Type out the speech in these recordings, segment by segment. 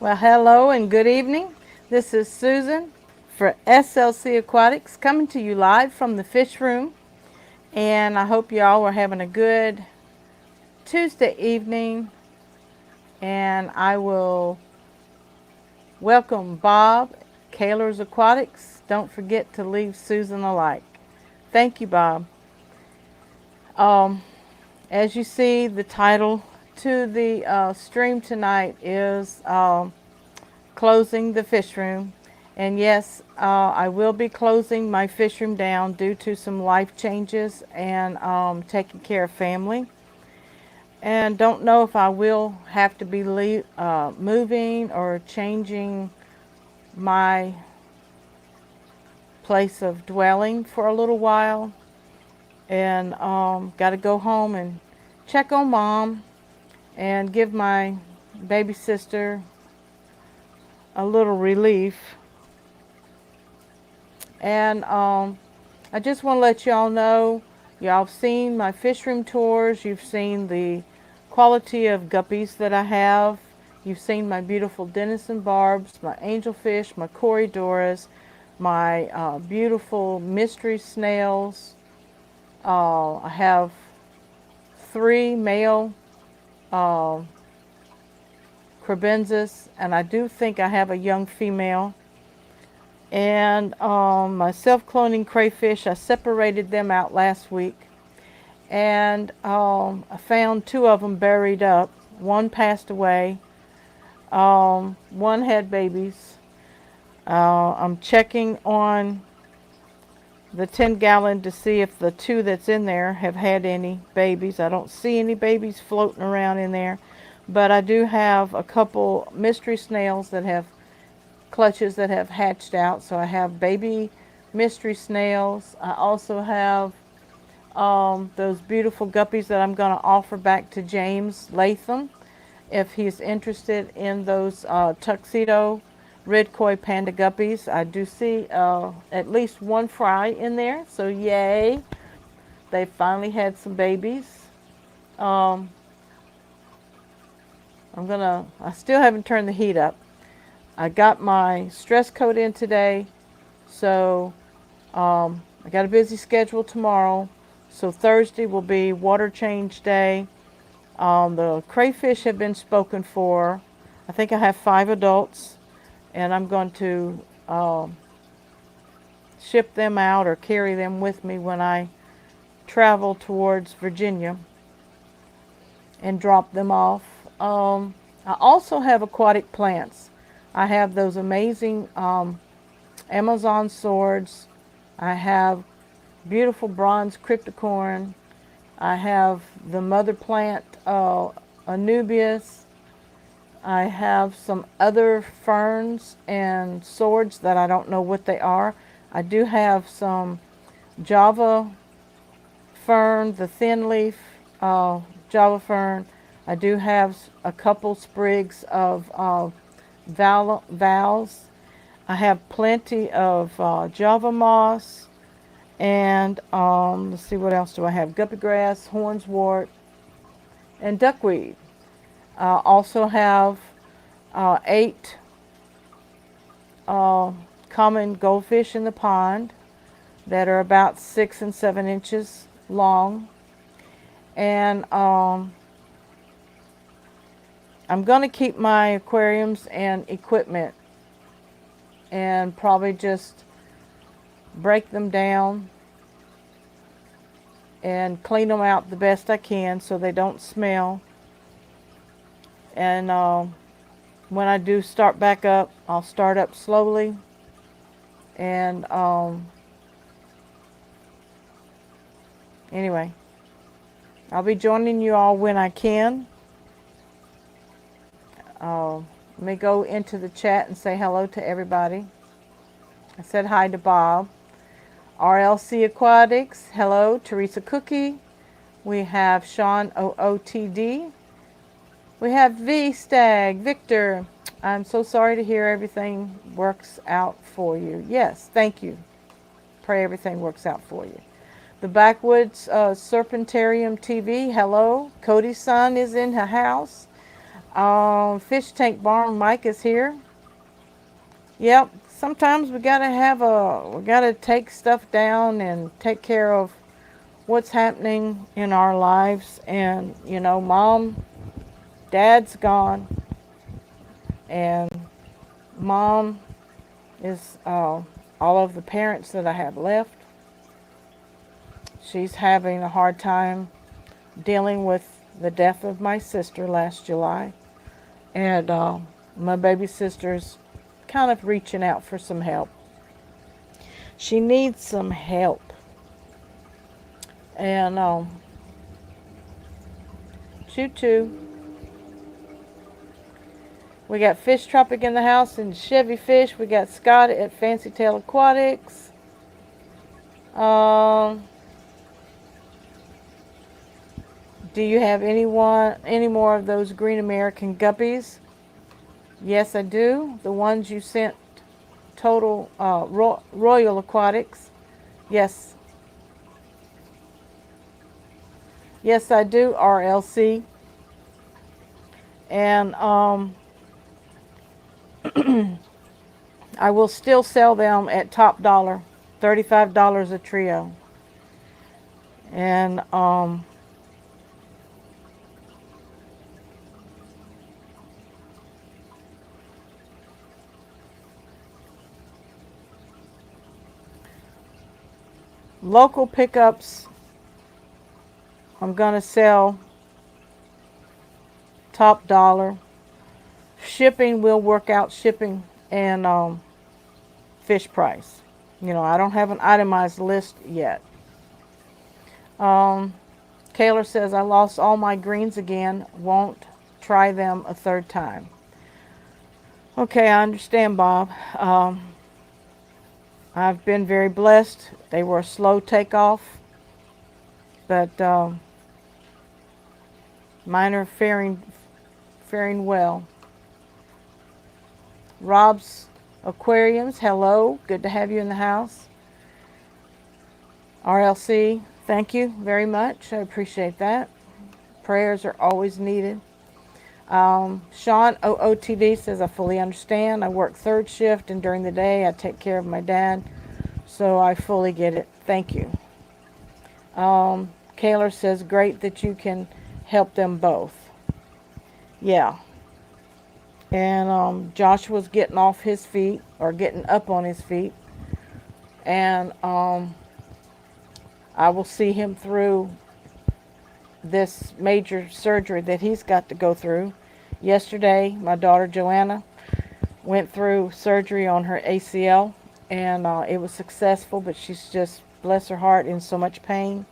Well, hello and good evening. This is Susan for SLC Aquatics coming to you live from the Fishroom. And I hope you all are having a good Tuesday evening. And I will welcome Bob, Kaler's Aquatics. Don't forget to leave Susan a like. Thank you, Bob. Um, as you see, the title to the stream tonight is Closing the Fish Room. And yes, I will be closing my fish room down due to some life changes and taking care of family. And don't know if I will have to be moving or changing my place of dwelling for a little while. And got to go home and check on mom and give my baby sister a little relief. And I just want to let y'all know, y'all have seen my fish room tours. You've seen the quality of guppies that I have. You've seen my beautiful denison barbs, my angelfish, my corydoras, my beautiful mystery snails. I have 3 male uh, crebensis, and I do think I have a young female. And my self-cloning crayfish, I separated them out last week. And I found 2 of them buried up. One passed away. One had babies. I'm checking on the 10-gallon to see if the 2 that's in there have had any babies. I don't see any babies floating around in there. But I do have a couple mystery snails that have clutches that have hatched out. So I have baby mystery snails. I also have those beautiful guppies that I'm going to offer back to James Latham if he's interested in those tuxedo red koi panda guppies. I do see at least 1 fry in there, so yay. They finally had some babies. um, I still haven't turned the heat up. I got my stress coat in today, so I got a busy schedule tomorrow. So Thursday will be water change day. The crayfish have been spoken for. I think I have 5 adults, and I'm going to ship them out or carry them with me when I travel towards Virginia and drop them off. I also have aquatic plants. I have those amazing Amazon swords. I have beautiful bronze cryptocorn. I have the mother plant Anubias. I have some other ferns and swords that I don't know what they are. I do have some Java fern, the thin leaf Java fern. I do have a couple sprigs of vals. I have plenty of Java moss. And let's see, what else do I have? Guppy grass, hornswort, and duckweed. Also have 8 common goldfish in the pond that are about 6 and 7 inches long. And I'm going to keep my aquariums and equipment and probably just break them down and clean them out the best I can so they don't smell. And when I do start back up, I'll start up slowly. And anyway, I'll be joining you all when I can. Let me go into the chat and say hello to everybody. I said hi to Bob. RLC Aquatics, hello. Teresa Cookie. We have Sean OOTD. We have V Stag, Victor. I'm so sorry to hear everything works out for you. Yes, thank you. Pray everything works out for you. The Backwoods Serpentarium TV, hello. Cody's son is in her house. Fish Tank Barn, Mike is here. Yep, sometimes we gotta take stuff down and take care of what's happening in our lives. And, dad's gone, and mom is all of the parents that I have left. She's having a hard time dealing with the death of my sister last July. And my baby sister's kind of reaching out for some help. She needs some help. And choo-choo. We got Fish Tropic in the house and Chevy Fish. We got Scott at Fancy Tail Aquatics. Do you have any more of those green American guppies? Yes, I do. The ones you sent, Total Royal Aquatics. Yes. Yes, I do, RLC. And I will still sell them at top dollar, $35 a trio. And local pickups, I'm going to sell top dollar. Shipping will work out shipping and fish price. I don't have an itemized list yet. Kaylor says, I lost all my greens again. Won't try them a third time. Okay, I understand, Bob. I've been very blessed. They were a slow takeoff, but mine are faring well. Rob's Aquariums, hello. Good to have you in the house. RLC, thank you very much. I appreciate that. Prayers are always needed. Sean OOTD says, I fully understand. I work third shift, and during the day I take care of my dad, so I fully get it. Thank you. Kaylor says, great that you can help them both. Yeah. And Joshua's getting off his feet, or getting up on his feet. And I will see him through this major surgery that he's got to go through. Yesterday, my daughter Joanna went through surgery on her ACL, and it was successful, but she's just, bless her heart, in so much pain.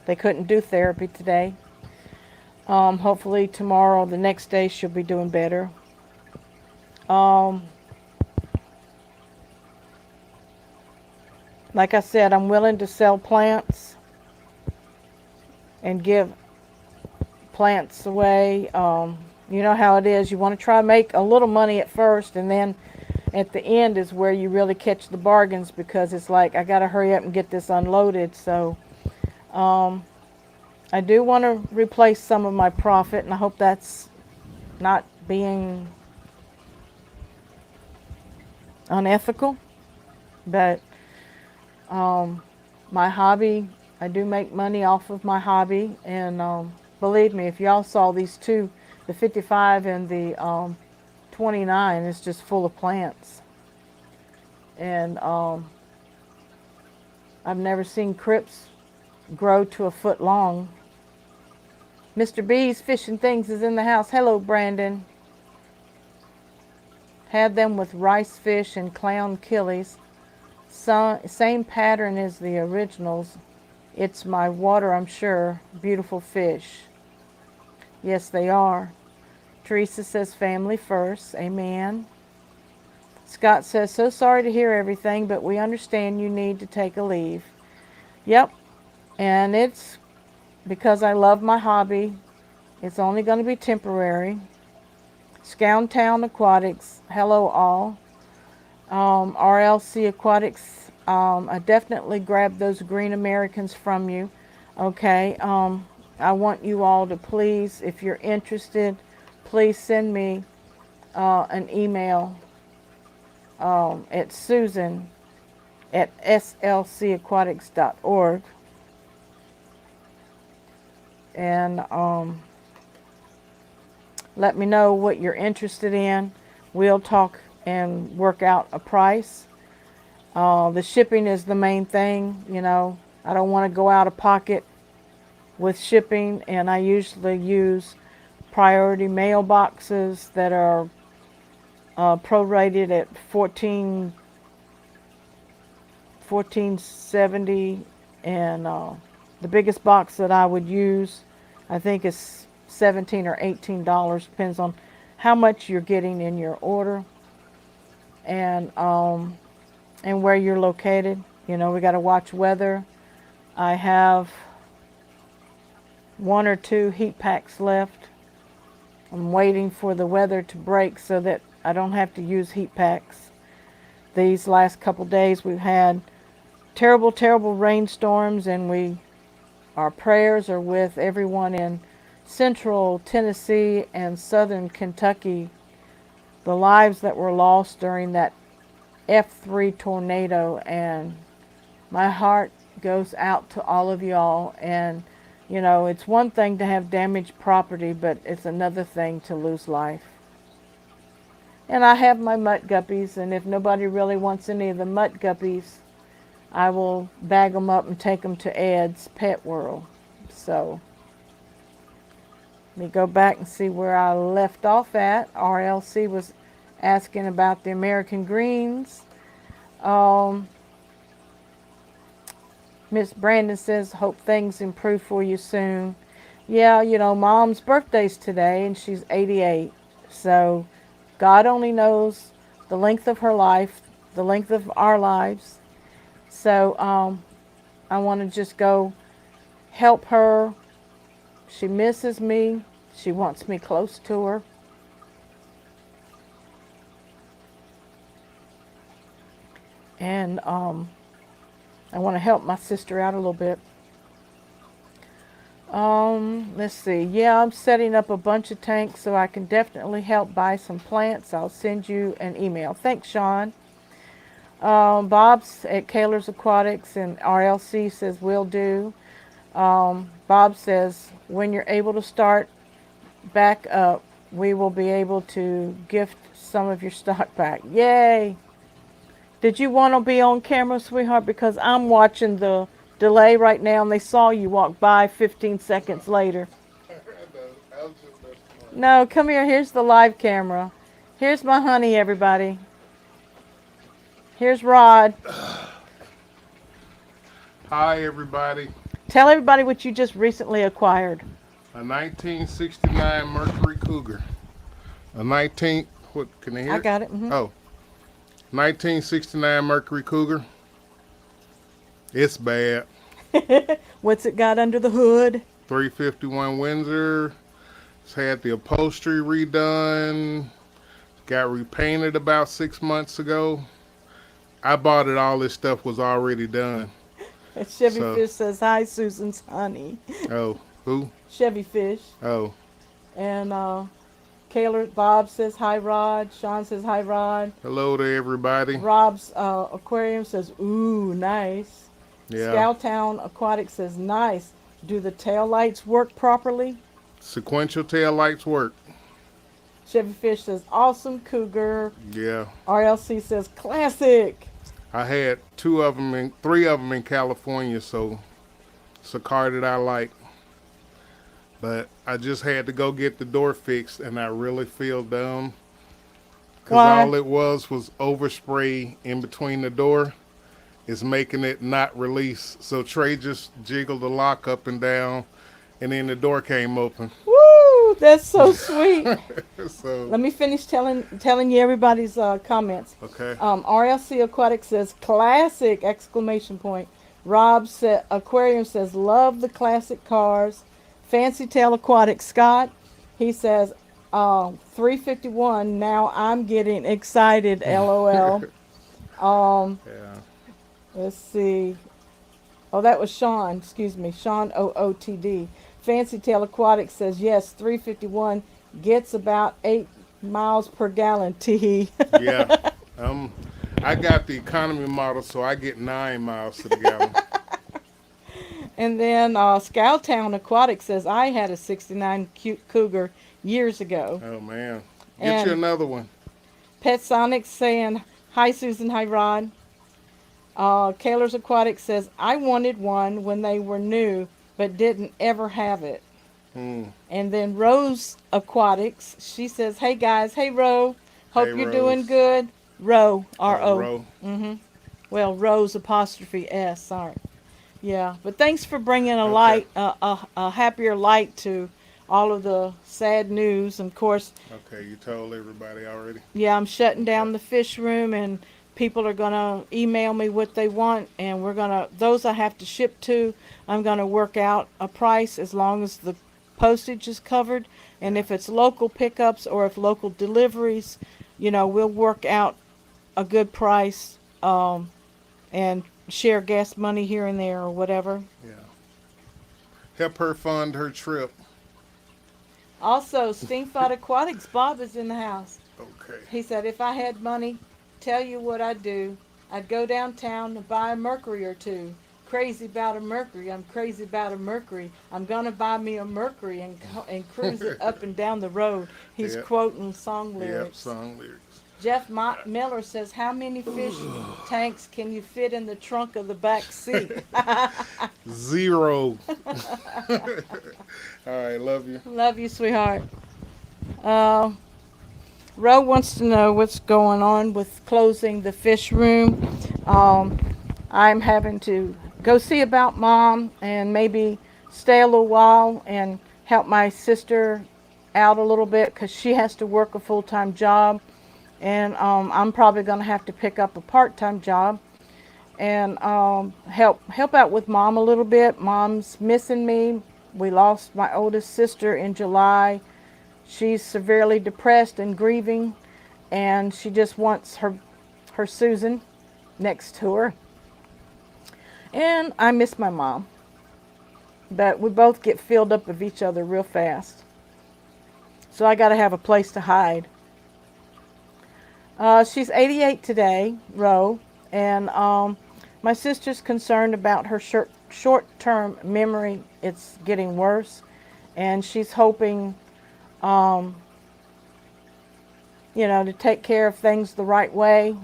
They couldn't do therapy today. Hopefully tomorrow, the next day, she'll be doing better. Like I said, I'm willing to sell plants and give plants away. You know how it is. You want to try to make a little money at first, and then at the end is where you really catch the bargains, because it's like, I got to hurry up and get this unloaded. So I do want to replace some of my profit, and I hope that's not being unethical. But my hobby, I do make money off of my hobby, and believe me, if y'all saw these two, the 55 and the 29, it's just full of plants. And I've never seen crypts grow to a foot long. Mr. B's Fishing Things is in the house. Hello, Brandon. Had them with rice fish and clown killies. Same pattern as the originals. It's my water, I'm sure. Beautiful fish. Yes, they are. Teresa says, family first. Amen. Scott says, so sorry to hear everything, but we understand you need to take a leave. Yep. And it's because I love my hobby. It's only going to be temporary. Scoundtown Aquatics. Hello, all. RLC Aquatics. I definitely grabbed those green Americans from you. Okay. I want you all to please, if you're interested, please send me an email at susan@slcaquatics.org, and let me know what you're interested in. We'll talk and work out a price. The shipping is the main thing, you know. I don't want to go out of pocket with shipping, and I usually use priority mailboxes that are prorated at $14.70, and the biggest box that I would use, I think, is $17 or $18. Depends on how much you're getting in your order, and where you're located. You know, we got to watch weather. I have 1 or 2 heat packs left. I'm waiting for the weather to break so that I don't have to use heat packs. These last couple days we've had terrible, terrible rainstorms, and our prayers are with everyone in central Tennessee and southern Kentucky. The lives that were lost during that F3 tornado, and my heart goes out to all of y'all. And you know, it's one thing to have damaged property, but it's another thing to lose life. And I have my mutt guppies, and if nobody really wants any of the mutt guppies, I will bag them up and take them to Ed's Pet World. So let me go back and see where I left off at. RLC was asking about the American greens. Miss Brandon says, hope things improve for you soon. Yeah, you know, Mom's birthday's today, and she's 88. So God only knows the length of her life, the length of our lives. So I want to just go help her. She misses me. She wants me close to her. And I want to help my sister out a little bit. Let's see. Yeah, I'm setting up a bunch of tanks, so I can definitely help buy some plants. I'll send you an email. Thanks, Sean. Bob's at Kaler's Aquatics, and RLC says, will do. Bob says, when you're able to start back up, we will be able to gift some of your stock back. Yay! Did you want to be on camera, sweetheart? Because I'm watching the delay right now, and they saw you walk by 15 seconds later. No, come here. Here's the live camera. Here's my honey, everybody. Here's Rod. Hi, everybody. Tell everybody what you just recently acquired. A 1969 Mercury Cougar. What, can they hear? I got it. Mm-hmm. Oh. 1969 Mercury Cougar. It's bad. What's it got under the hood? 351 Windsor. It's had the upholstery redone. Got repainted about 6 months ago. I bought it. All this stuff was already done. Chevy Fish says, hi, Susan's honey. Oh, who? Chevy Fish. Oh. And Bob says, hi, Rod. Sean says, hi, Rod. Hello to everybody. Rob's aquarium says, ooh, nice. Yeah. Scowtown Aquatics says, nice. Do the tail lights work properly? Sequential tail lights work. Chevy Fish says, awesome cougar. Yeah. RLC says, classic. I had 3 of them in California, so it's a car that I like. But I just had to go get the door fixed, and I really feel dumb. Because all it was overspray in between the door. Is making it not release. So Trey just jiggled the lock up and down, and then the door came open. Woo! That's so sweet. So let me finish telling you everybody's comments. Okay. RLC Aquatics says classic! Exclamation point. Rob's aquarium says love the classic cars. Fancy Tail Aquatics Scott, he says 351. Now I'm getting excited. LOL. Yeah. Let's see. Oh, that was Sean. Excuse me. Sean OOTD. Fancy Tail Aquatics says, yes, 351 gets about 8 miles per gallon. Tee. Yeah. Um, I got the economy model, so I get 9 miles to the gallon. And then Scowtown Aquatics says I had a '69 Cougar years ago. Oh man, get you And another one. Pet Sonic saying hi Susan, hi Rod. Kaler's Aquatics says I wanted one when they were new, but didn't ever have it. Hmm. And then Rose Aquatics, she says, hey guys, hey Ro, Hey hope you're doing Rose. good. Ro, R-O. Row. Mm-hmm. Well, Rose apostrophe S, sorry. Yeah, but thanks for bringing a Okay. light, a happier light to all of the sad news. And of course, Okay, you told everybody already. yeah, I'm shutting Okay. down the fish room, and people are gonna email me what they want, and we're gonna those I have to ship to. I'm gonna work out a price as long as the postage is covered, and Yeah. if it's local pickups or if local deliveries, we'll work out a good price, and share gas money here and there or whatever. Yeah. Help her fund her trip. Also, Steamfight Aquatics, Bob is in the house. Okay. He said, if I had money, tell you what I'd do. I'd go downtown and buy a Mercury or two. Crazy about a Mercury. I'm crazy about a Mercury. I'm going to buy me a Mercury and cruise it up and down the road. He's Yep. quoting song Yep. lyrics. Song lyrics. Jeff Miller says, how many fish tanks can you fit in the trunk of the back seat? 0. All right. Love you. Love you, sweetheart. Uh, Ro wants to know what's going on with closing the fish room. I'm having to go see about mom and maybe stay a little while and help my sister out a little bit because she has to work a full-time job. And I'm probably going to have to pick up a part-time job and help out with mom a little bit. Mom's missing me. We lost my oldest sister in July. She's severely depressed and grieving, and she just wants her Susan next to her. And I miss my mom, but we both get filled up of each other real fast. So I got to have a place to hide. She's 88 today, Ro, and my sister's concerned about her short-term memory. It's getting worse, and she's hoping, to take care of things the right way.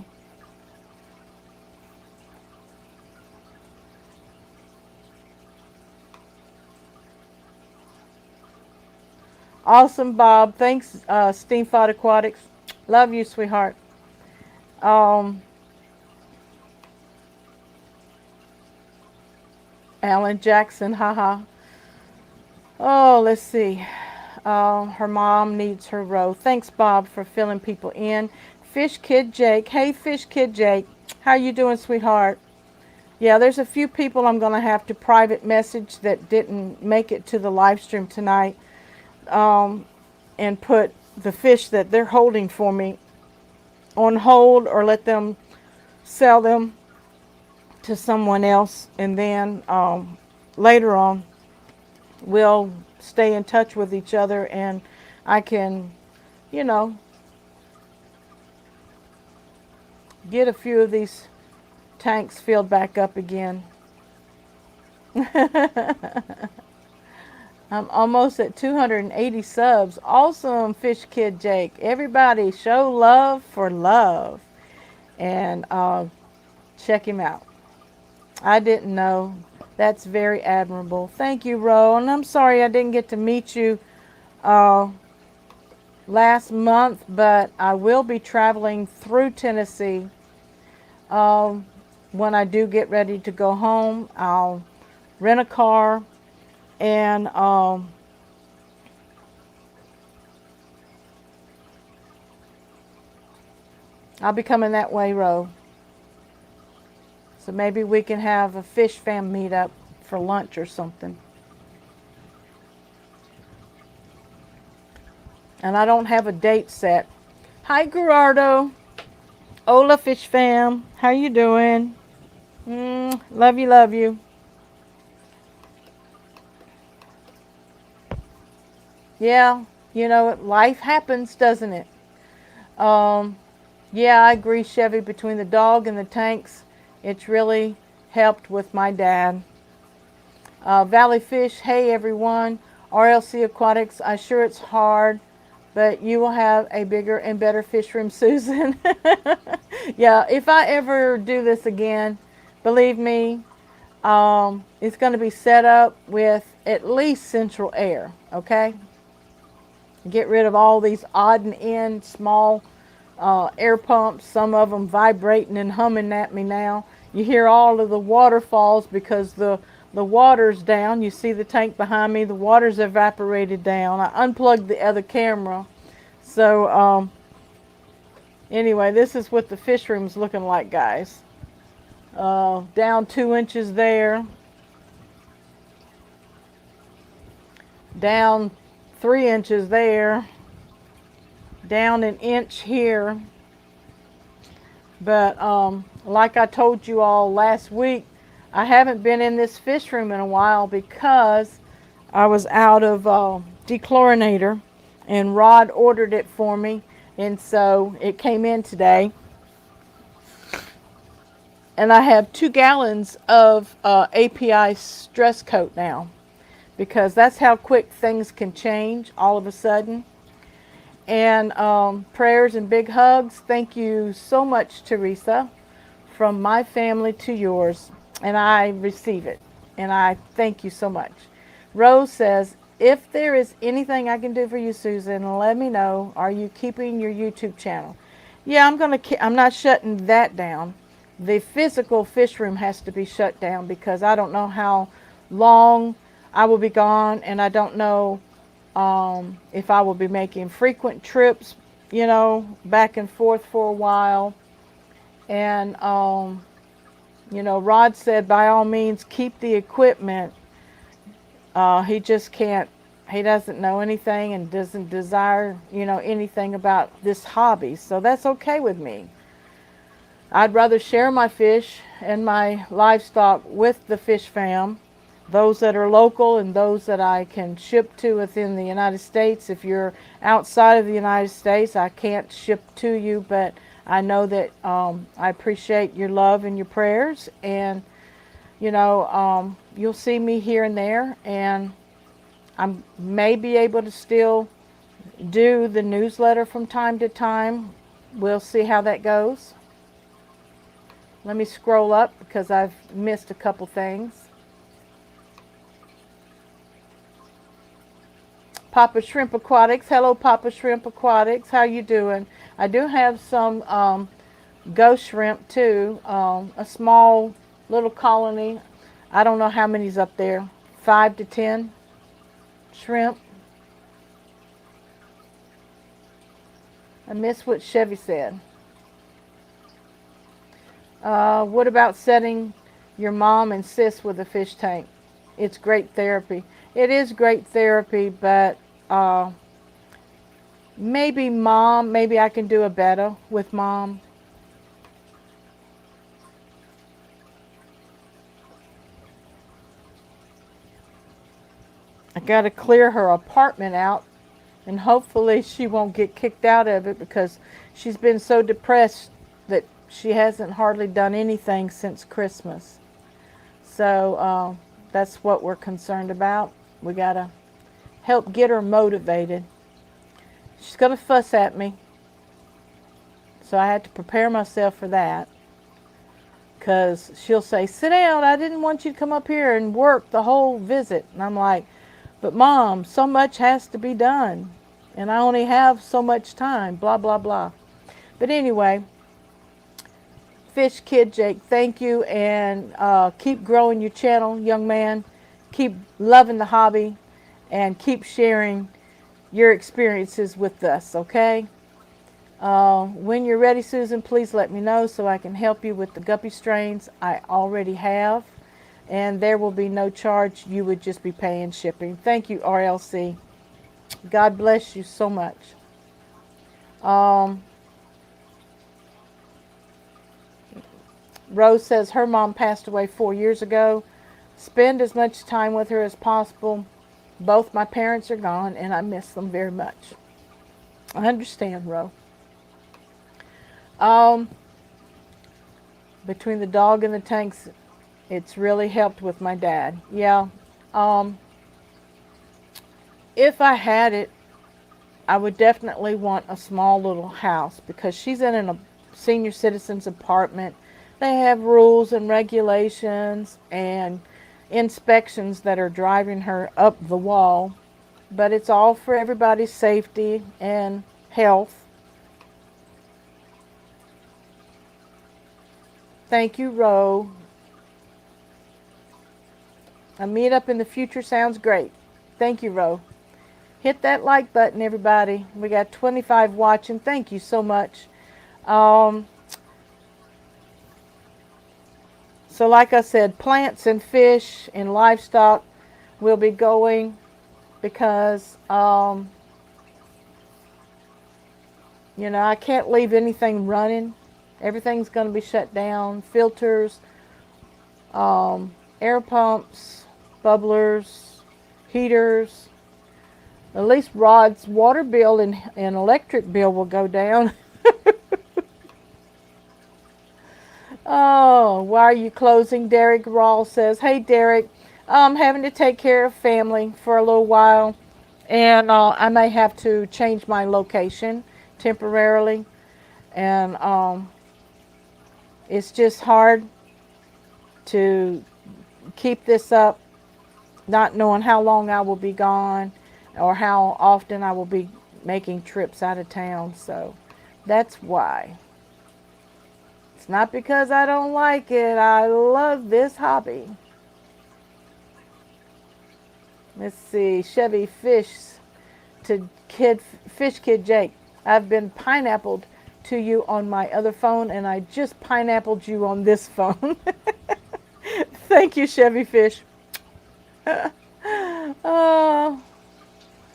Awesome, Bob. Thanks, Steamfight Aquatics. Love you, sweetheart. Um, Alan Jackson, haha. Oh, let's see. Her mom needs her row. Thanks, Bob, for filling people in. Fish Kid Jake. Hey, Fish Kid Jake. How you doing, sweetheart? Yeah, there's a few people I'm going to have to private message that didn't make it to the live stream tonight, and put the fish that they're holding for me on hold or let them sell them to someone else. And then later on, we'll stay in touch with each other and I can, you know, get a few of these tanks filled back up again. I'm almost at 280 subs. Awesome, Fish Kid Jake. Everybody show love for love. And check him out. I didn't know. That's very admirable. Thank you, Ro. And I'm sorry I didn't get to meet you last month, but I will be traveling through Tennessee. When I do get ready to go home, I'll rent a car and I'll be coming that way, Ro. So maybe we can have a fish fam meetup for lunch or something. And I don't have a date set. Hi, Gerardo. Hola, fish fam. How you doing? Love you, love you. Yeah, you know, life happens, doesn't it? Yeah, I agree, Chevy. Between the dog and the tanks, it's really helped with my dad. Valley Fish, hey everyone. RLC Aquatics, I'm sure it's hard, but you will have a bigger and better fish room, Susan. Yeah, if I ever do this again, believe me, it's going to be set up with at least central air, okay? Get rid of all these odd and end small air pumps, some of them vibrating and humming at me now. You hear all of the waterfalls because the water's down. You see the tank behind me, the water's evaporated down. I unplugged the other camera. So anyway, this is what the fish room's looking like, guys. Down 2 inches there. Down 3 inches there. Down an inch here. But like I told you all last week, I haven't been in this fish room in a while because I was out of dechlorinator, and Rod ordered it for me, and so it came in today. And I have 2 gallons of API stress coat now, because that's how quick things can change all of a sudden. And prayers and big hugs. Thank you so much, Teresa, from my family to yours. And I receive it. And I thank you so much. Rose says, if there is anything I can do for you, Susan, let me know. Are you keeping your YouTube channel? Yeah, I'm not shutting that down. The physical fish room has to be shut down because I don't know how long I will be gone, and I don't know if I will be making frequent trips, you know, back and forth for a while. And you know, Rod said by all means keep the equipment. He just can't, he doesn't know anything and doesn't desire, you know, anything about this hobby. So that's okay with me. I'd rather share my fish and my livestock with the fish fam, those that are local and those that I can ship to within the United States. If you're outside of the United States, I can't ship to you, but I know that I appreciate your love and your prayers, and you know, you'll see me here and there, and I may be able to still do the newsletter from time to time. We'll see how that goes. Let me scroll up because I've missed a couple things. Papa Shrimp Aquatics. Hello, Papa Shrimp Aquatics. How you doing? I do have some ghost shrimp too. A small little colony. I don't know how many's up there. 5 to 10 shrimp. I missed what Chevy said. What about setting your mom and sis with a fish tank? It's great therapy. It is great therapy, but maybe mom, maybe I can do a better with mom. I got to clear her apartment out, and hopefully she won't get kicked out of it because she's been so depressed that she hasn't hardly done anything since Christmas. So that's what we're concerned about. We got to help get her motivated. She's going to fuss at me, so I had to prepare myself for that, because she'll say, sit down, I didn't want you to come up here and work the whole visit. And I'm like, but Mom, so much has to be done, and I only have so much time, blah, blah, blah. But anyway, Fish Kid Jake, thank you, and keep growing your channel, young man. Keep loving the hobby, and keep sharing your experiences with us, okay? When you're ready, Susan, please let me know so I can help you with the guppy strains. I already have, and there will be no charge. You would just be paying shipping. Thank you, RLC. God bless you so much. Rose says her mom passed away 4 years ago. Spend as much time with her as possible. Both my parents are gone, and I miss them very much. I understand, Ro. Um, Between the dog and the tanks, it's really helped with my dad. Yeah. Um, if I had it, I would definitely want a small little house because she's in a senior citizens apartment. They have rules and regulations and inspections that are driving her up the wall, but it's all for everybody's safety and health. Thank you, Ro. A meetup in the future sounds great. Thank you, Ro. Hit that like button, everybody. We got 25 watching. Thank you so much. Um, so like I said, plants and fish and livestock will be going because, I can't leave anything running. Everything's going to be shut down. Filters, air pumps, bubblers, heaters. At least Rod's water bill and electric bill will go down. Oh, why are you closing? Derek Rawl says, hey, Derek, I'm having to take care of family for a little while, and I may have to change my location temporarily. And it's just hard to keep this up, not knowing how long I will be gone or how often I will be making trips out of town. So that's why. It's not because I don't like it. I love this hobby. Let's see. Chevy Fish to Fish Kid Jake. I've been pineappled to you on my other phone, and I just pineappled you on this phone. Thank you, Chevy Fish. Oh,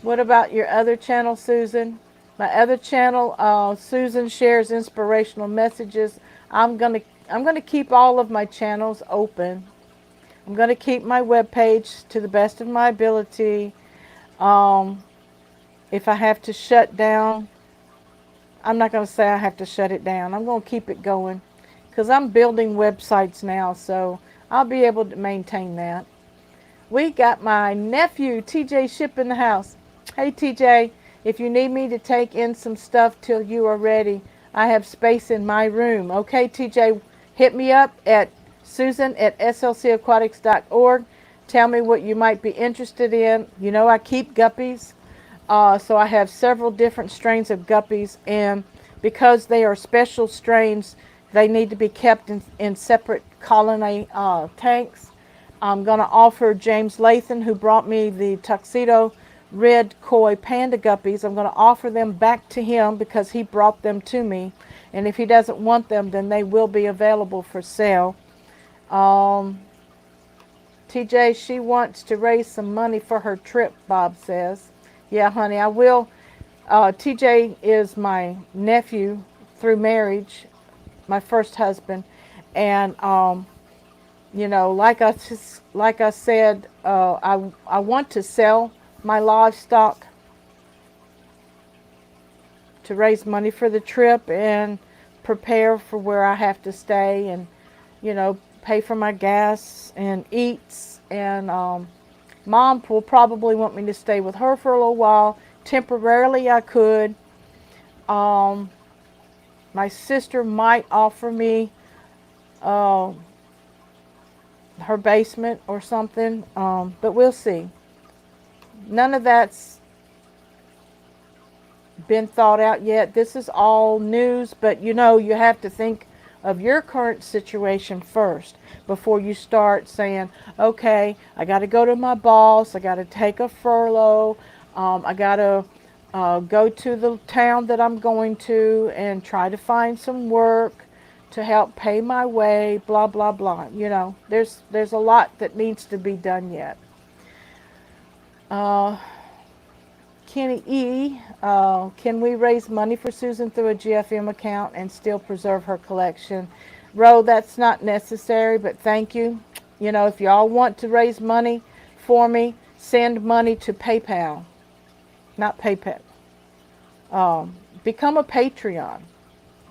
what about your other channel, Susan? My other channel, Susan shares inspirational messages. I'm gonna keep all of my channels open. I'm gonna keep my webpage to the best of my ability. If I have to shut down, I'm not gonna say I have to shut it down. I'm gonna keep it going because I'm building websites now, so I'll be able to maintain that. We got my nephew TJ Ship in the house. Hey TJ, if you need me to take in some stuff till you are ready, I have space in my room. Okay, TJ, hit me up at susan@slcaquatics.org. Tell me what you might be interested in. I keep guppies, so I have several different strains of guppies, and because they are special strains, they need to be kept in separate colony tanks. I'm going to offer James Lathan, who brought me the tuxedo red koi panda guppies, I'm going to offer them back to him because he brought them to me. And if he doesn't want them, then they will be available for sale. TJ, she wants to raise some money for her trip, Bob says. Yeah, honey, I will. TJ is my nephew through marriage, my first husband. And, like I said, I want to sell my livestock to raise money for the trip and prepare for where I have to stay and, pay for my gas and eats. And Mom will probably want me to stay with her for a little while. Temporarily I could. My sister might offer me her basement or something, but we'll see. None of that's been thought out yet. This is all news, but you have to think of your current situation first before you start saying, okay, I got to go to my boss, I got to take a furlough, I got to go to the town that I'm going to and try to find some work to help pay my way, blah, blah, blah. There's a lot that needs to be done yet. Kenny E, can we raise money for Susan through a GFM account and still preserve her collection? Ro, that's not necessary, but thank you. If y'all want to raise money for me, send money to PayPal, not PayPal. Become a Patreon.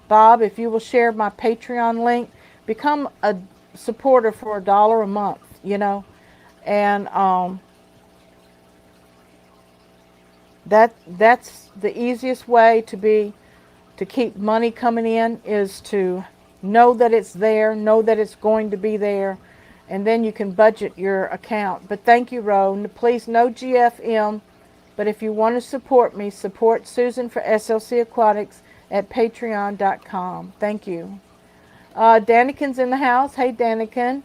Bob, if you will share my Patreon link, become a supporter for $1 a month, and that's the easiest way to keep money coming in, is to know that it's there, know that it's going to be there, and then you can budget your account. But thank you, Ro. Please, no GFM. But if you want to support me, support Susan for SLC Aquatics at patreon.com. Thank you. Danikin's in the house. Hey, Danikin.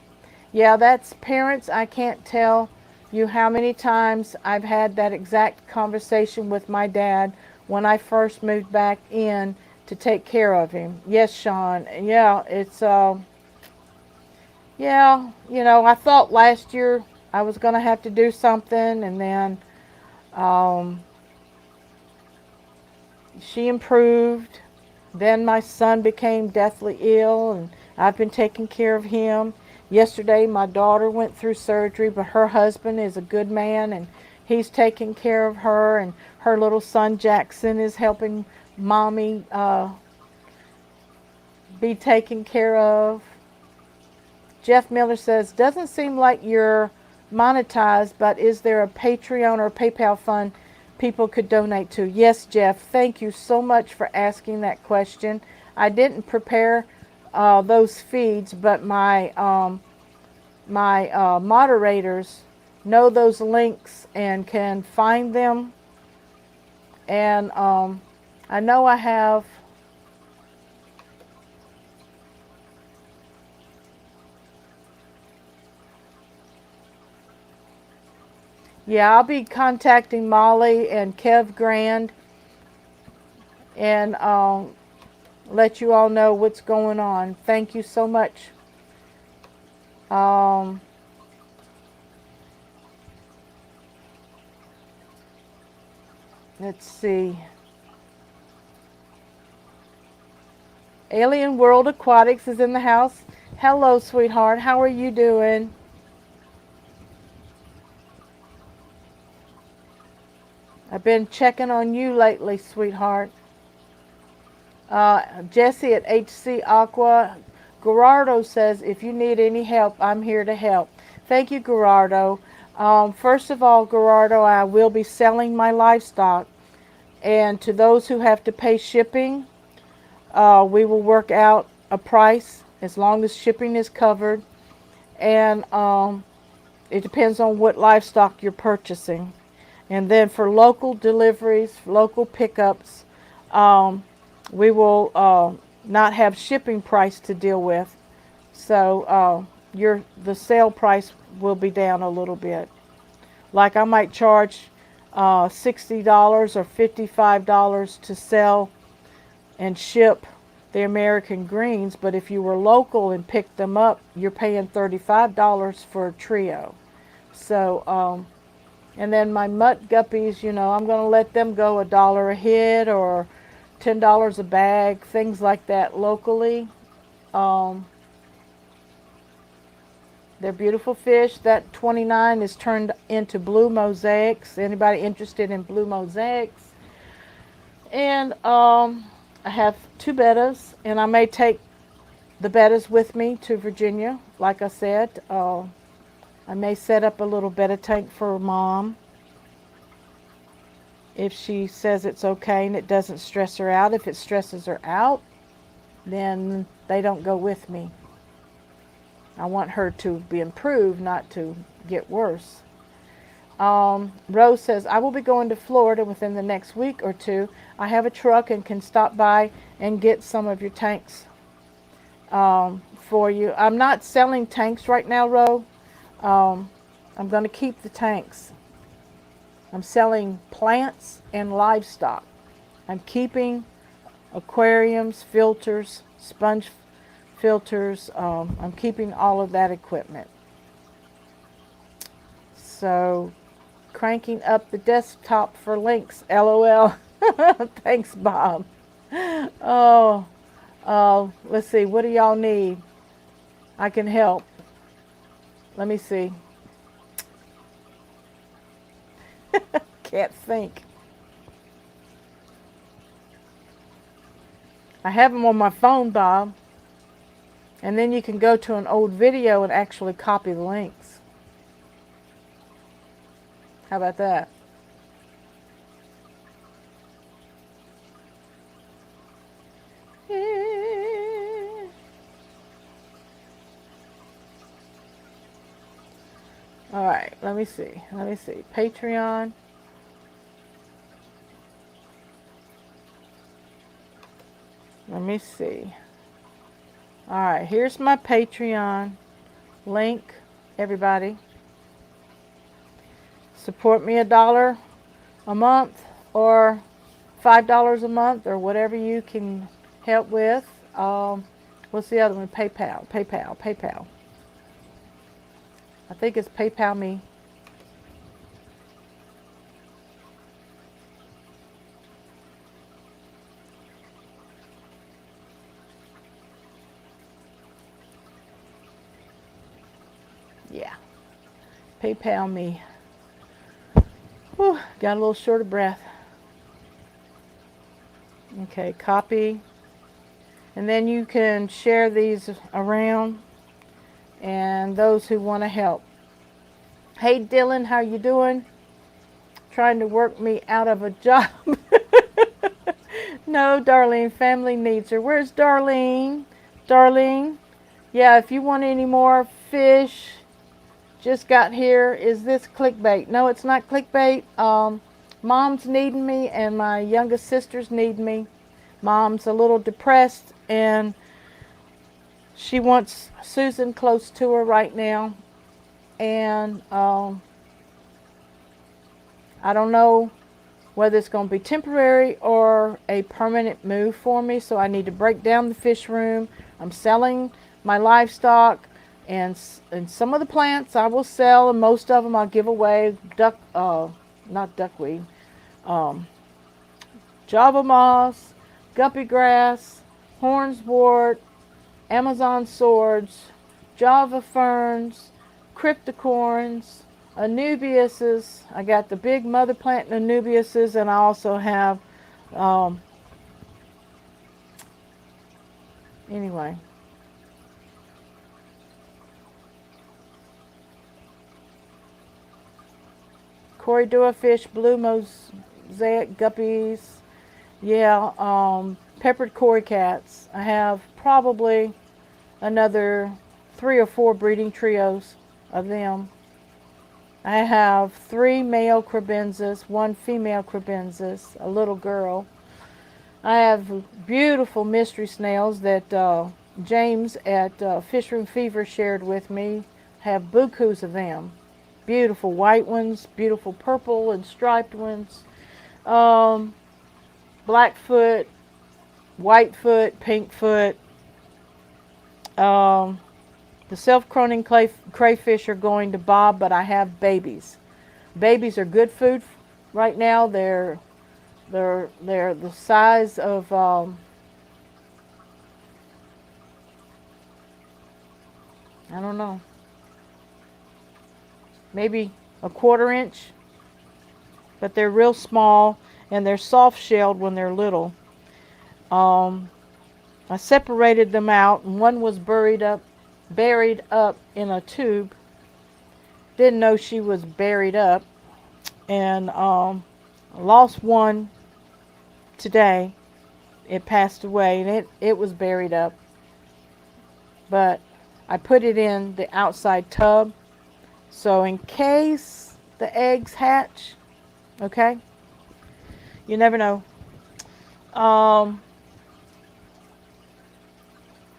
Yeah, that's parents. I can't tell you how many times I've had that exact conversation with my dad when I first moved back in to take care of him. Yes, Sean. Yeah, it's, yeah, I thought last year I was going to have to do something, and then she improved. Then my son became deathly ill, and I've been taking care of him. Yesterday, my daughter went through surgery, but her husband is a good man, and he's taking care of her, and her little son Jackson is helping mommy be taken care of. Jeff Miller says, doesn't seem like you're monetized, but is there a Patreon or PayPal fund people could donate to? Yes, Jeff, thank you so much for asking that question. I didn't prepare those feeds, but my moderators know those links and can find them. And I know I have I'll be contacting Molly and Kev Grand, and let you all know what's going on. Thank you so much. Let's see. Alien World Aquatics is in the house. Hello, sweetheart. How are you doing? I've been checking on you lately, sweetheart. Jesse at HC Aqua. Gerardo says, if you need any help, I'm here to help. Thank you, Gerardo. First of all, Gerardo, I will be selling my livestock. And to those who have to pay shipping, we will work out a price as long as shipping is covered. And it depends on what livestock you're purchasing. And then for local deliveries, local pickups, we will not have shipping price to deal with. So the sale price will be down a little bit. Like I might charge $60 or $55 to sell and ship the American greens, but if you were local and picked them up, you're paying $35 for a trio. So and then my mutt guppies, I'm going to let them go $1 a head or $10 a bag, things like that locally. They're beautiful fish. That 29 is turned into blue mosaics. Anybody interested in blue mosaics? And I have 2 bettas, and I may take the bettas with me to Virginia. Like I said, I may set up a little betta tank for Mom if she says it's okay and it doesn't stress her out. If it stresses her out, then they don't go with me. I want her to be improved, not to get worse. Rose says, I will be going to Florida within the next week or 2. I have a truck and can stop by and get some of your tanks for you. I'm not selling tanks right now, Rose. I'm going to keep the tanks. I'm selling plants and livestock. I'm keeping aquariums, filters, sponge filters. I'm keeping all of that equipment. So, cranking up the desktop for links. LOL. Thanks, Bob. Oh, let's see. What do y'all need? I can help. Let me see. can't think. I have them on my phone, Bob. And then you can go to an old video and actually copy the links. How about that? All right, let me see. Patreon. Let me see. All right, here's my Patreon link, everybody. Support me $1 a month or $5 a month or whatever you can help with. What's the other one? PayPal. I think it's PayPal me. Yeah. PayPal me. Whew, got a little short of breath. Okay, copy. And then you can share these around and those who want to help. Hey Dylan, how you doing? Trying to work me out of a job. No, Darlene, family needs her. Where's Darlene? Darlene? Yeah, if you want any more fish, just got here. Is this clickbait? No, it's not clickbait. Mom's needing me and my youngest sisters need me. Mom's a little depressed and she wants Susan close to her right now. And I don't know whether it's going to be temporary or a permanent move for me. So I need to break down the fish room. I'm selling my livestock and some of the plants I will sell, and most of them I'll give away. Not duckweed, Java moss, guppy grass, hornswort, Amazon swords, Java ferns, cryptocorns, Anubiuses. I got the big mother plant Anubiuses, and I also have, anyway. Corridor fish, blue mosaic guppies, yeah, peppered cory cats. I have probably another 3 or 4 breeding trios of them. I have 3 male crabenzas, 1 female crabenzas, a little girl. I have beautiful mystery snails that James at Fishroom Fever shared with me. I have bukus of them. Beautiful white ones, beautiful purple and striped ones. Blackfoot, whitefoot, pinkfoot. The self-croning crayfish are going to Bob, but I have babies. Babies are good food right now. They're the size of I don't know, maybe a 1/4 inch, but they're real small and they're soft shelled when they're little. I separated them out, and one was buried up in a tube. Didn't know she was buried up, and lost one today. It passed away, and it was buried up. But I put it in the outside tub, so in case the eggs hatch, okay? You never know.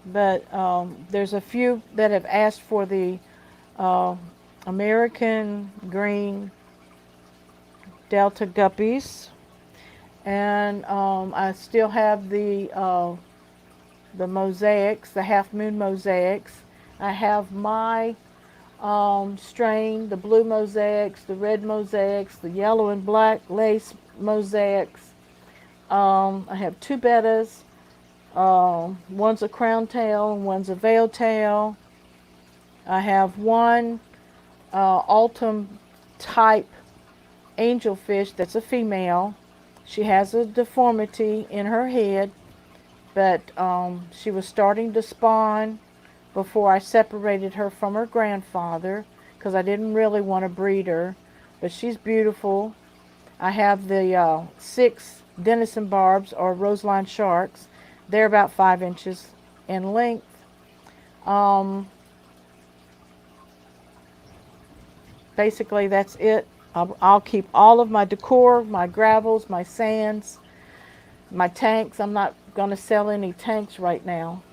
But there's a few that have asked for the American green Delta guppies, and I still have the mosaics, the half moon mosaics. I have my strain, the blue mosaics, the red mosaics, the yellow and black lace mosaics. I have 2 bettas. One's a crown tail and one's a veil tail. I have 1 autumn type angelfish that's a female. She has a deformity in her head, but she was starting to spawn before I separated her from her grandfather because I didn't really want to breed her. But she's beautiful. I have the 6 Denison barbs or roseline sharks. They're about 5 inches in length. Um, Basically, that's it. I'll keep all of my decor, my gravels, my sands, my tanks. I'm not going to sell any tanks right now.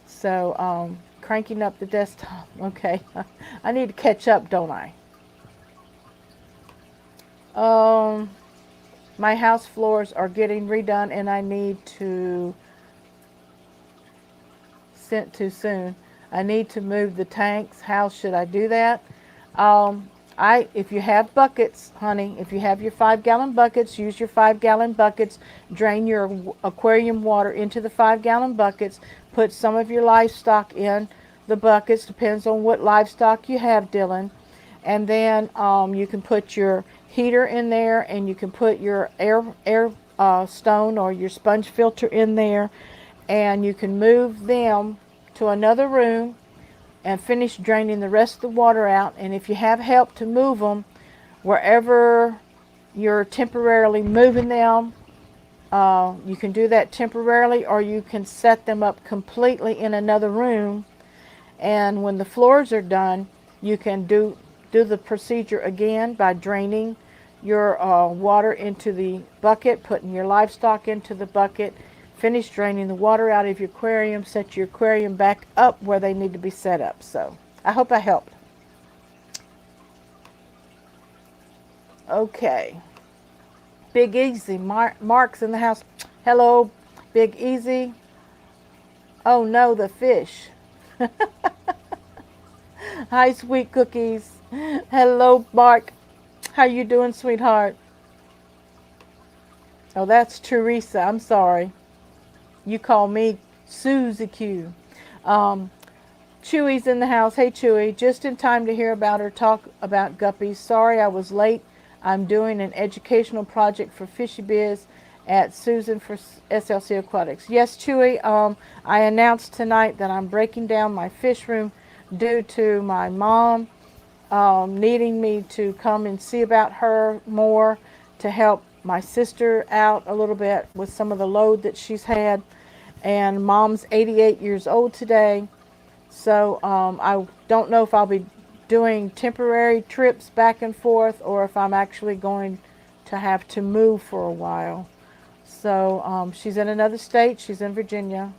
So, cranking up the desktop. Okay. I need to catch up, don't I? Um, my house floors are getting redone and I need to, sent too soon. I need to move the tanks. How should I do that? Um, if you have buckets, honey, if you have your 5-gallon buckets, use your 5-gallon buckets. Drain your aquarium water into the 5-gallon buckets. Put some of your livestock in the buckets. Depends on what livestock you have, Dylan. And then you can put your heater in there, and you can put your air stone or your sponge filter in there, and you can move them to another room and finish draining the rest of the water out. And if you have help to move them wherever you're temporarily moving them, you can do that temporarily, or you can set them up completely in another room. And when the floors are done, you can do the procedure again by draining your water into the bucket, putting your livestock into the bucket, finish draining the water out of your aquarium, set your aquarium back up where they need to be set up. So I hope I helped. Okay. Big Easy, Mark's in the house. Hello, Big Easy. Oh no, the fish. Hi, sweet cookies. Hello, Mark. How you doing, sweetheart? Oh, that's Teresa. I'm sorry. You call me Susie Q. Chewy's in the house. Hey, Chewy. Just in time to hear about her talk about guppies. Sorry I was late. I'm doing an educational project for Fishy Biz at Susan for SLC Aquatics. Yes, Chewy. I announced tonight that I'm breaking down my fish room due to my mom needing me to come and see about her more to help my sister out a little bit with some of the load that she's had. And mom's 88 years old today. So I don't know if I'll be doing temporary trips back and forth or if I'm actually going to have to move for a while. So she's in another state. She's in Virginia.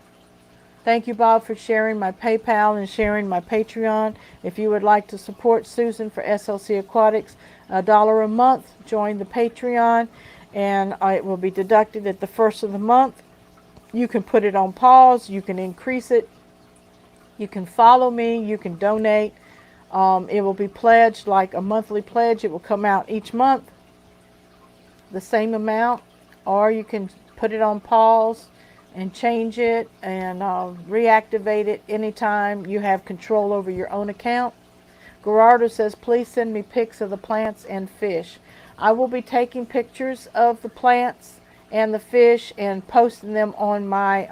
Thank you, Bob, for sharing my PayPal and sharing my Patreon. If you would like to support Susan for SLC Aquatics, $1 a month, join the Patreon, and it will be deducted at the first of the month. You can put it on pause. You can increase it. You can follow me. You can donate. It will be pledged like a monthly pledge. It will come out each month, the same amount, or you can put it on pause and change it and reactivate it anytime you have control over your own account. Gerardo says, please send me pics of the plants and fish. I will be taking pictures of the plants and the fish and posting them on my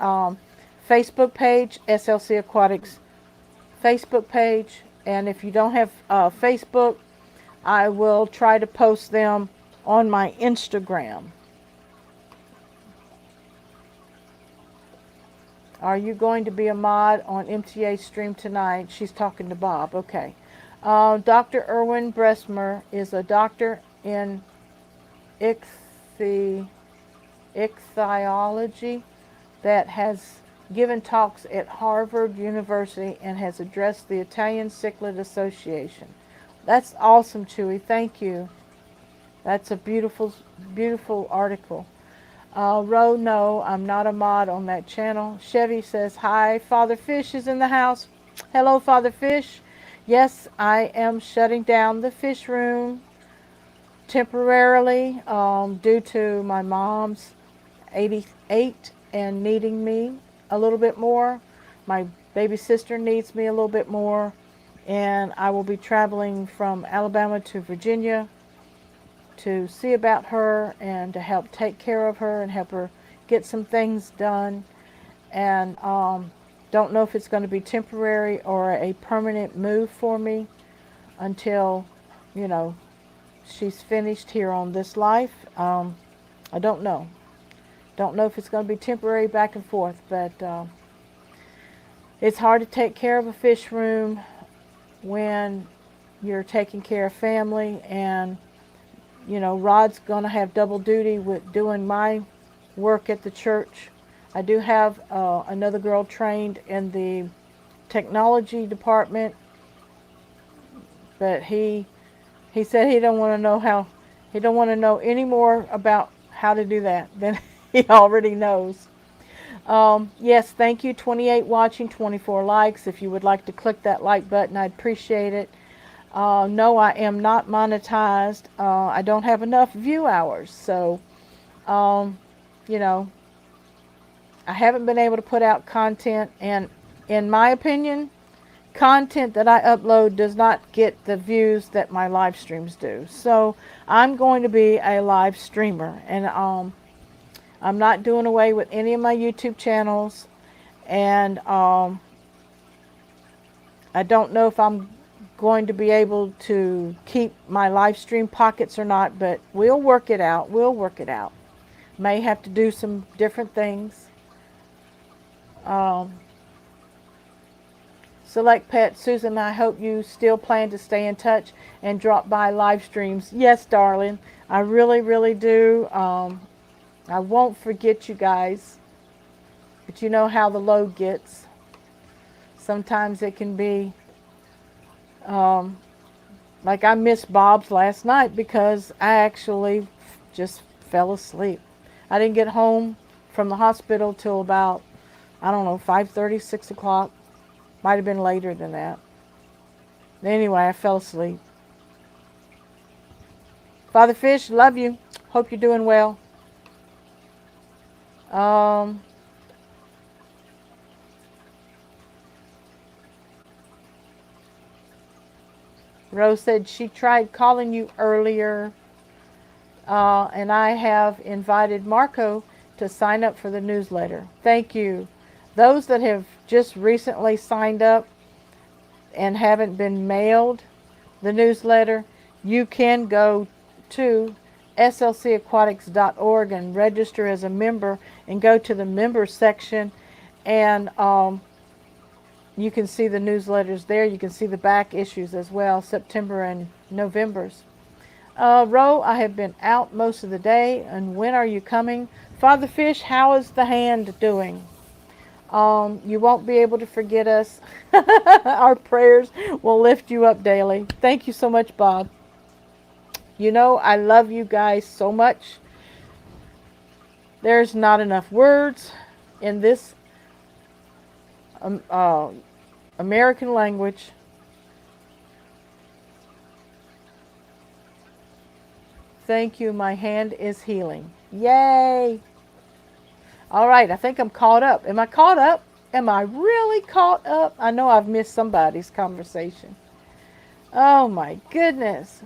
Facebook page, SLC Aquatics Facebook page. And if you don't have Facebook, I will try to post them on my Instagram. Are you going to be a mod on MTA stream tonight? She's talking to Bob. Okay. Dr. Erwin Bresmer is a doctor in ichthyology that has given talks at Harvard University and has addressed the Italian Cichlid Association. That's awesome, Chewy. Thank you. That's a beautiful, beautiful article. Ro, no, I'm not a mod on that channel. Chevy says, hi, Father Fish is in the house. Hello, Father Fish. Yes, I am shutting down the fish room temporarily due to my mom's 88 and needing me a little bit more. My baby sister needs me a little bit more. And I will be traveling from Alabama to Virginia to see about her and to help take care of her and help her get some things done. And don't know if it's going to be temporary or a permanent move for me until, you know, she's finished here on this life. I don't know. Don't know if it's going to be temporary back and forth, but it's hard to take care of a fish room when you're taking care of family. And you know, Rod's going to have double duty with doing my work at the church. I do have another girl trained in the technology department, but he said he don't want to know how, he don't want to know any more about how to do that than he already knows. Yes, thank you. 28 watching, 24 likes. If you would like to click that like button, I'd appreciate it. No, I am not monetized. I don't have enough view hours. So, you know, I haven't been able to put out content. And in my opinion, content that I upload does not get the views that my live streams do. So I'm going to be a live streamer. And I'm not doing away with any of my YouTube channels. And I don't know if I'm going to be able to keep my live stream pockets or not, but we'll work it out. We'll work it out. May have to do some different things. Select Pet, Susan, I hope you still plan to stay in touch and drop by live streams. Yes, darling, I really, really do. I won't forget you guys, but you know how the load gets. Sometimes it can be like I missed Bob's last night because I actually just fell asleep. I didn't get home from the hospital till about, I don't know, 5:30, 6 o'clock. Might have been later than that. Anyway, I fell asleep. Father Fish, love you. Hope you're doing well. Rose said she tried calling you earlier, and I have invited Marco to sign up for the newsletter. Thank you. Those that have just recently signed up and haven't been mailed the newsletter, you can go to slcaquatics.org and register as a member and go to the members section, and you can see the newsletters there. You can see the back issues as well, September and November's. Ro, I have been out most of the day, and when are you coming? Father Fish, how is the hand doing? You won't be able to forget us. Our prayers will lift you up daily. Thank you so much, Bob. You know, I love you guys so much. There's not enough words in this American language. Thank you. My hand is healing. Yay! All right, I think I'm caught up. Am I caught up? Am I really caught up? I know I've missed somebody's conversation. Oh my goodness.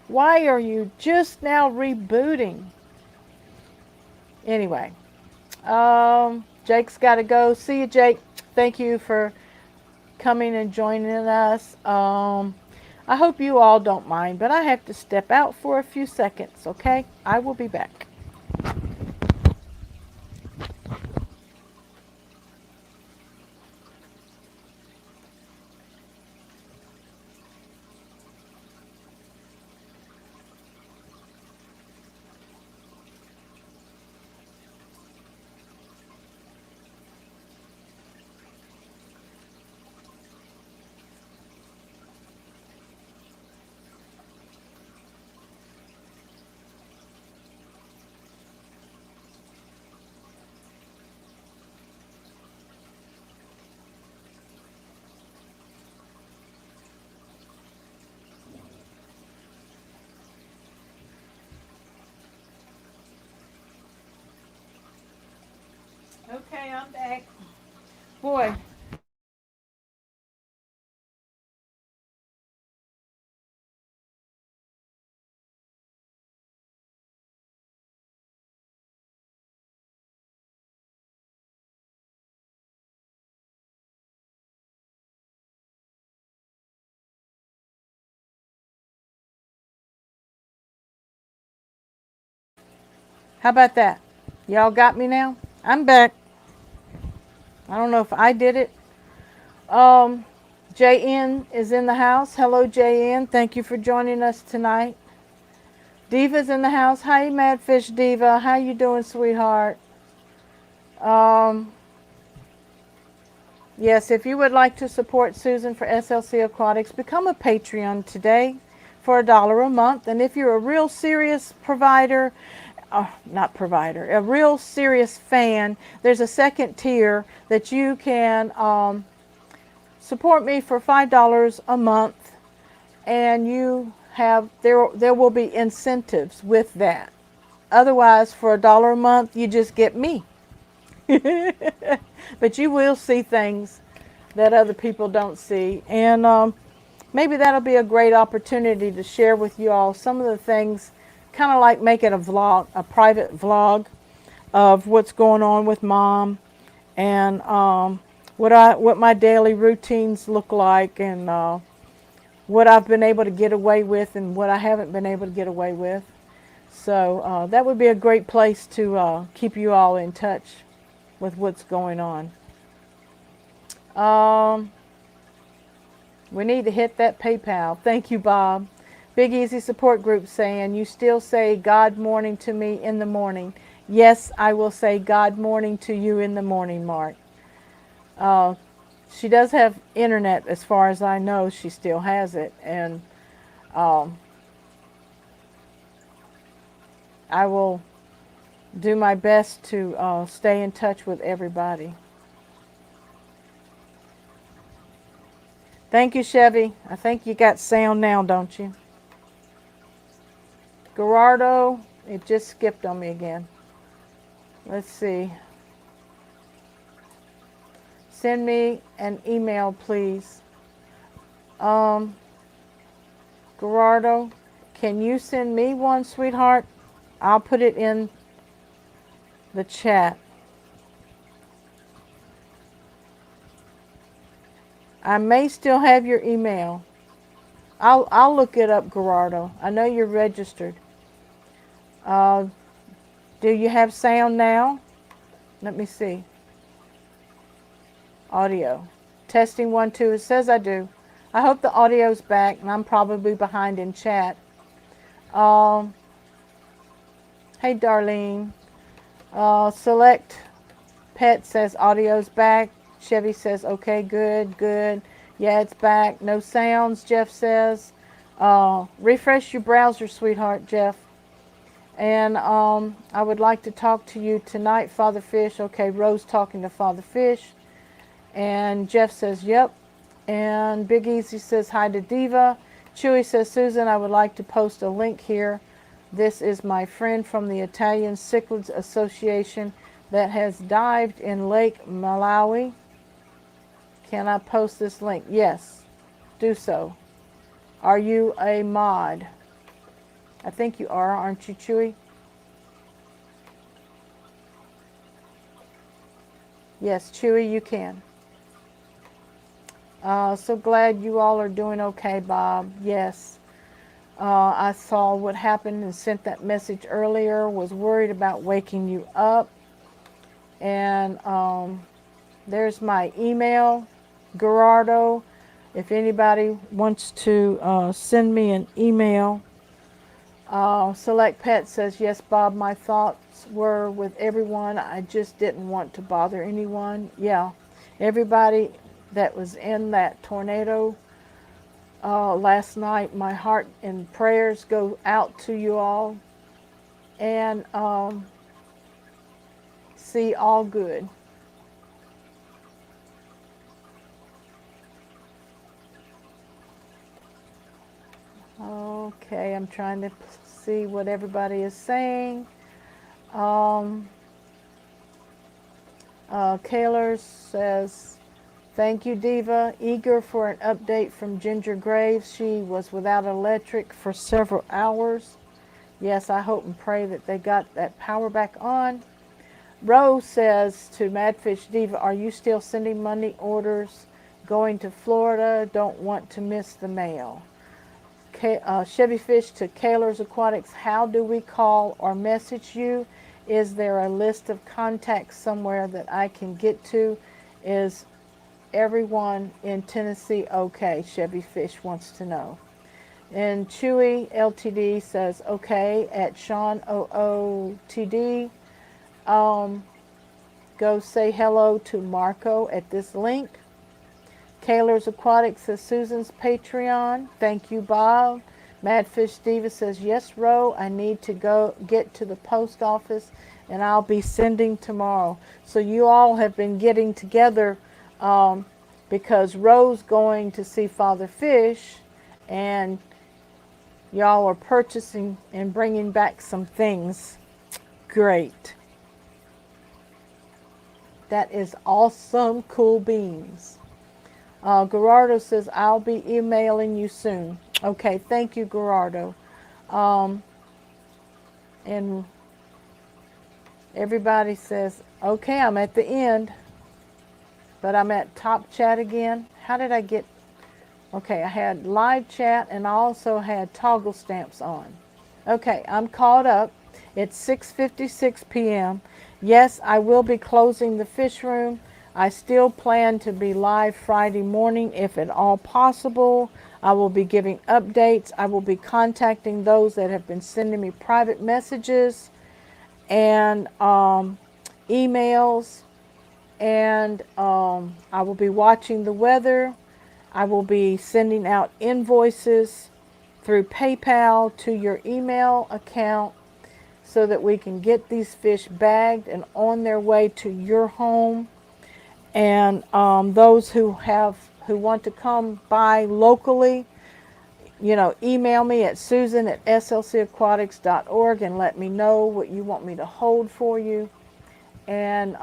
Why are you just now rebooting? Anyway, Jake's got to go. See you, Jake. Thank you for coming and joining us. I hope you all don't mind, but I have to step out for a few seconds, okay? I will be back. Okay, I'm back. Boy, How about that? Y'all got me now? I'm back. I don't know if I did it. JN is in the house. Hello, JN. Thank you for joining us tonight. Diva's in the house. Hi, Madfish Diva. How you doing, sweetheart? Yes, if you would like to support Susan for SLC Aquatics, become a Patreon today for $1 a month. And if you're a real serious provider, not provider, a real serious fan, there's a second tier that you can support me for $5 a month, and you have there will be incentives with that. Otherwise, for $1 a month, you just get me. But you will see things that other people don't see, and maybe that'll be a great opportunity to share with you all some of the things, kind of like make it a vlog, a private vlog of what's going on with Mom, and what my daily routines look like, and what I've been able to get away with and what I haven't been able to get away with. So that would be a great place to keep you all in touch with what's going on. We need to hit that PayPal. Thank you, Bob. Big Easy Support Group saying, you still say God morning to me in the morning. Yes, I will say God morning to you in the morning, Mark. She does have internet, as far as I know. She still has it, and I will do my best to stay in touch with everybody. Thank you, Chevy. I think you got sound now, don't you? Gerardo, it just skipped on me again. Let's see. Send me an email, please. Gerardo, can you send me one, sweetheart? I'll put it in the chat. I may still have your email. I'll look it up, Gerardo. I know you're registered. Do you have sound now? Let me see. Audio. Testing 1, 2. It says I do. I hope the audio's back, and I'm probably behind in chat. Hey, Darlene. Select Pet says audio's back. Chevy says, okay, good, good. Yeah, it's back. No sounds, Jeff says. Refresh your browser, sweetheart, Jeff. And I would like to talk to you tonight, Father Fish. Okay, Rose talking to Father Fish. And Jeff says, yep. And Big Easy says, hi to Diva. Chewy says, Susan, I would like to post a link here. This is my friend from the Italian Cichlids Association that has dived in Lake Malawi. Can I post this link? Yes, do so. Are you a mod? I think you are, aren't you, Chewy? Yes, Chewy, you can. So glad you all are doing okay, Bob. Yes. I saw what happened and sent that message earlier. Was worried about waking you up. And there's my email, Gerardo. If anybody wants to send me an email. Select Pet says, yes, Bob, my thoughts were with everyone. I just didn't want to bother anyone. Yeah, everybody that was in that tornado last night, my heart and prayers go out to you all. And see all good. Okay, I'm trying to see what everybody is saying. Kaylor says, thank you, Diva. Eager for an update from Ginger Graves. She was without electric for several hours. Yes, I hope and pray that they got that power back on. Rose says to Madfish Diva, are you still sending money orders? Going to Florida, don't want to miss the mail. Chevy Fish to Kaylor's Aquatics, how do we call or message you? is there a list of contacts somewhere that I can get to? Is everyone in Tennessee okay? Chevy Fish wants to know. And Chewy LTD says, okay, at Sean OOTD. Go say hello to Marco at this link. Kaylor's Aquatics says, Susan's Patreon. Thank you, Bob. Madfish Diva says, yes, Ro, I need to go get to the post office and I'll be sending tomorrow. So you all have been getting together because Ro's going to see Father Fish and y'all are purchasing and bringing back some things. Great. That is awesome, cool beans. Gerardo says, I'll be emailing you soon. Okay, thank you, Gerardo. And everybody says, okay, I'm at the end, but I'm at top chat again. How did I get? Okay, I had live chat and I also had toggle stamps on. Okay, I'm caught up. It's 6:56 p.m. Yes, I will be closing the fish room. I still plan to be live Friday morning if at all possible. I will be giving updates. I will be contacting those that have been sending me private messages and emails. And I will be watching the weather. I will be sending out invoices through PayPal to your email account so that we can get these fish bagged and on their way to your home. And those who want to come by locally, email me at susan@slcaquatics.org and let me know what you want me to hold for you. And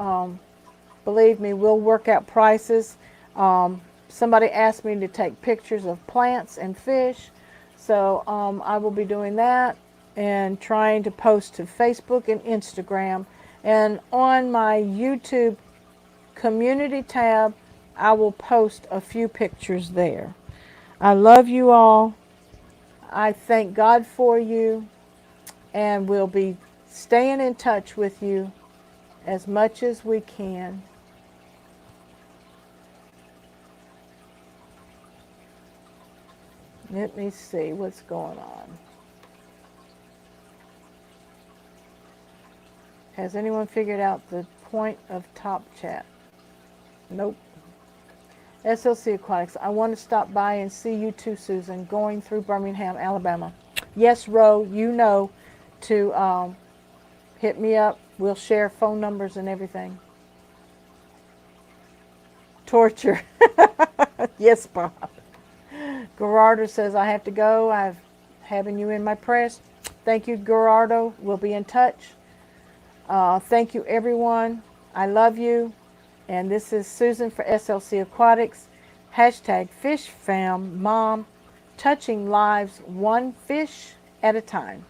believe me, we'll work out prices. Somebody asked me to take pictures of plants and fish, so I will be doing that and trying to post to Facebook and Instagram. And on my YouTube community tab, I will post a few pictures there. I love you all. I thank God for you, and we'll be staying in touch with you as much as we can. Let me see what's going on. Has anyone figured out the point of top chat? Nope. SLC Aquatics, I want to stop by and see you too, Susan, going through Birmingham, Alabama. Yes, Ro, to hit me up. We'll share phone numbers and everything. Torture. Yes, Bob. Gerardo says, I have to go. I'm having you in my prayers. Thank you, Gerardo. We'll be in touch. Thank you, everyone. I love you. And this is Susan for SLC Aquatics. #FishFamMom, touching lives one fish at a time.